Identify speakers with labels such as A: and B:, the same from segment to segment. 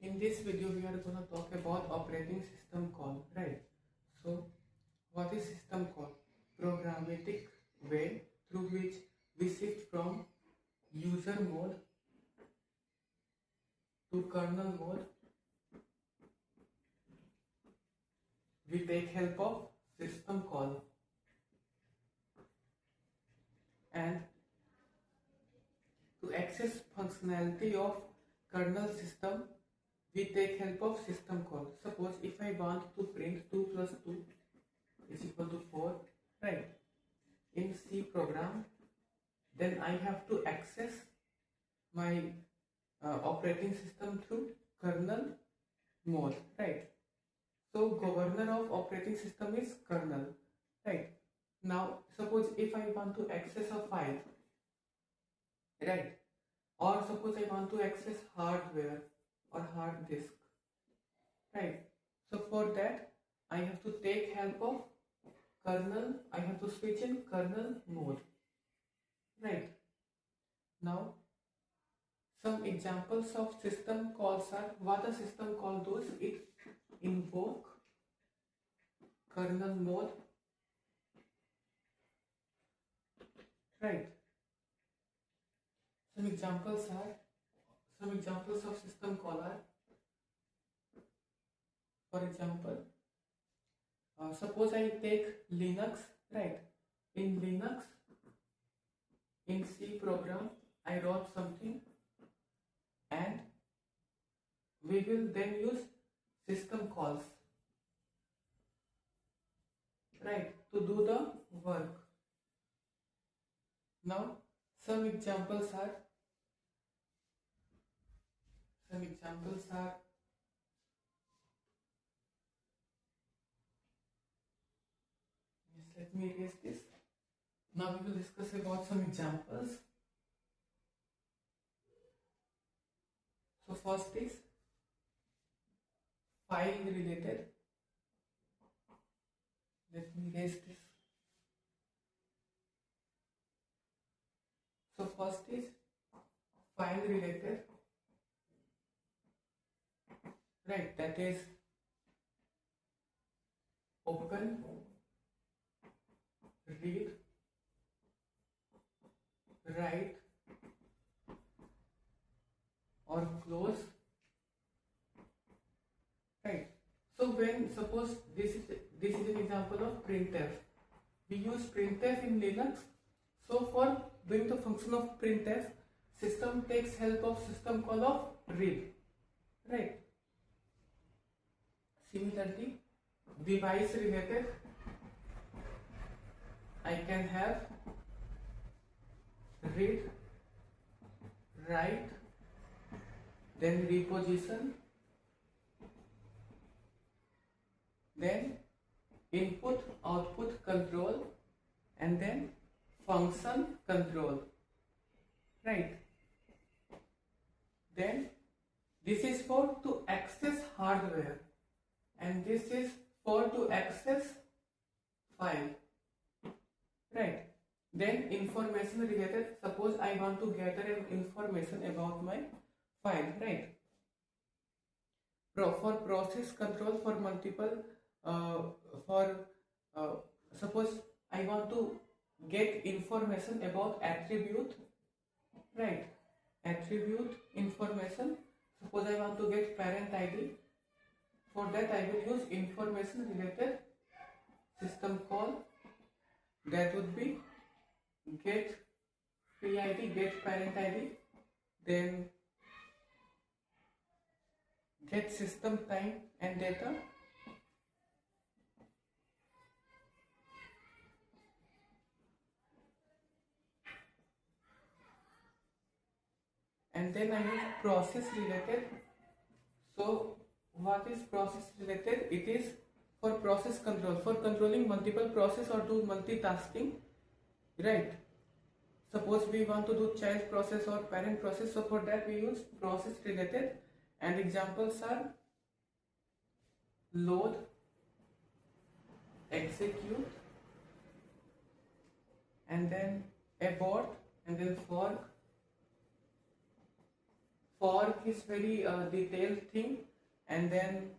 A: In this video, we are going to talk about operating system call, right? So, what is system call? Programmatic way through which we shift from user mode to kernel mode. We take help of system call, and to access functionality of kernel system, we take help of system call. Suppose if I want to print 2 plus 2 is equal to 4, right? In C program, then I have to access my operating system through kernel mode, right? So governor of operating system is kernel, right? Now suppose if I want to access a file, right? Or suppose I want to access hardware or hard disk, right? So for that I have to take help of kernel. I have to switch in kernel mode, right? Now some examples of system calls are, what a system call does, it invoke kernel mode, right? Some examples of system call are, for example, suppose I take Linux, right? In Linux, in C program, I wrote something, and we will then use system calls, right, to do the work. Now some examples are yes, let me erase this. Now we will discuss about some examples. So first is file related. Let me erase this. So first is file related, right? That is open, read, write, or close, right? So when suppose this is an example of printf. We use printf in Linux. So for doing the function of printf, system takes help of system call of read, right? Similarly, device related, I can have read, write, then reposition, then input output control, and then function control, right? Then this is for to access hardware, and this is for to access file, right? Then information related, suppose I want to gather information about my file, right? For process control, for multiple suppose I want to get information about attribute, right? Attribute information. Suppose I want to get parent ID. For that I will use information related system call. That would be get PID, get parent ID, then get system time and data, and then I use process related. So what is process related? It is for process control, for controlling multiple process or do multitasking, right? Suppose we want to do child process or parent process, so for that we use process related, and examples are load, execute, and then abort, and then fork, fork is very detailed thing, and then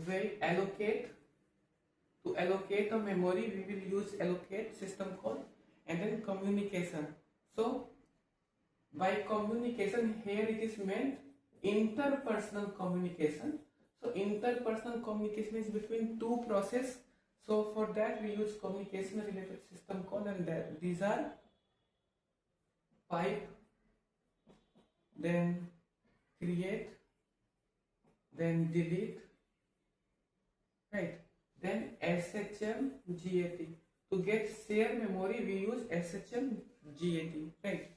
A: we allocate a memory, we will use allocate system call, and then communication. So by communication here it is meant interpersonal communication. So interpersonal communication is between two process. So for that we use communication related system call, and that these are pipe, then create, then delete, right? Then SHM GAT. To get share memory we use SHM GAT, right?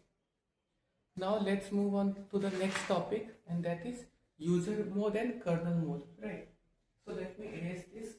A: Now let's move on to the next topic, and that is user mode and kernel mode, right? So let me erase this.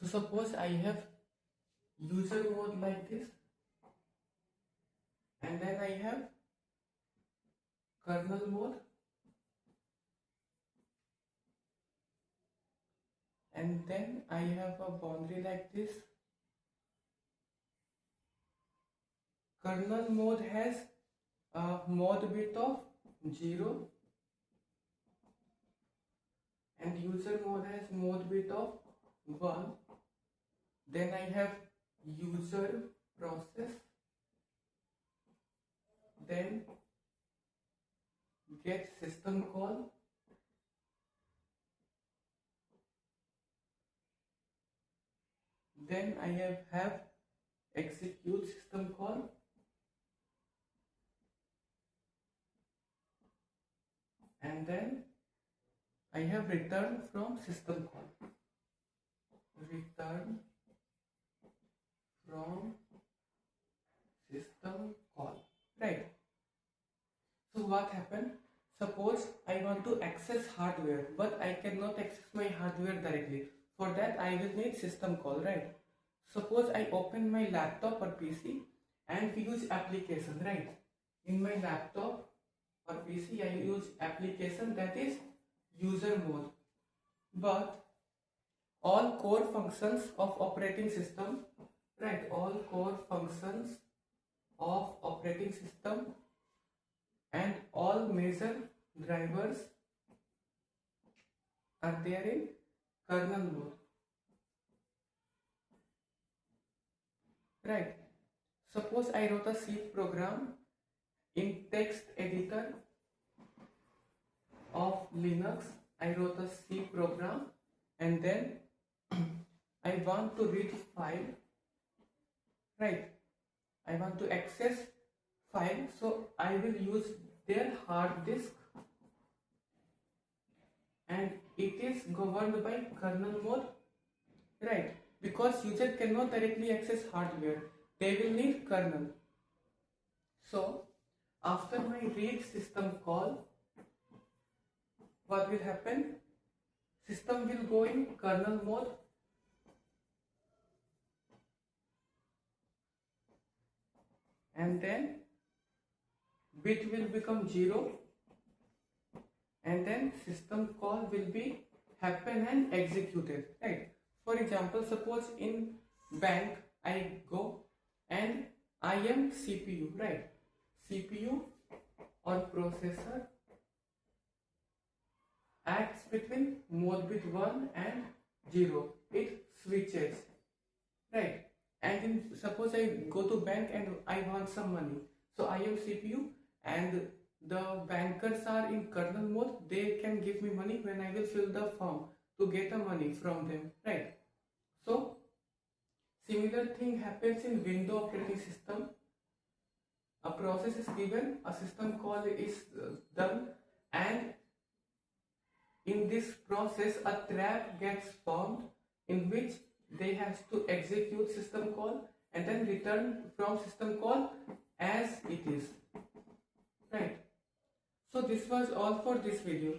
A: So suppose I have user mode like this, and then I have kernel mode, and then I have a boundary like this. Kernel mode has a mode bit of 0, and user mode has mode bit of 1. Then I have user process, then get system call, then I have execute system call, and then I have return from system call. Return from system call, right? So what happened? Suppose I want to access hardware, but I cannot access my hardware directly. For that I will need system call, right? Suppose I open my laptop or PC and we use application, right? In my laptop or PC I use application, that is user mode. But all core functions of operating system, right? All core functions of operating system and all major drivers are there in kernel mode, right? Suppose I wrote a C program in text editor of Linux. I wrote a C program, and then I want to read file, right? I want to access file, so I will use their hard disk, and it is governed by kernel mode, right? Because user cannot directly access hardware, they will need kernel. So after my read system call, what will happen? System will go in kernel mode, and then bit will become 0, and then system call will be happen and executed, right? For example, suppose in bank I go and I am CPU, right? CPU or processor acts between mode bit 1 and 0. It switches, right? And suppose I go to bank and I want some money. So I am CPU and the bankers are in kernel mode. They can give me money when I will fill the form to get the money from them, right? So similar thing happens in Windows operating system. A process is given, a system call is done, and in this process a trap gets formed in which they have to execute system call, and then return from system call as it is, right? So this was all for this video.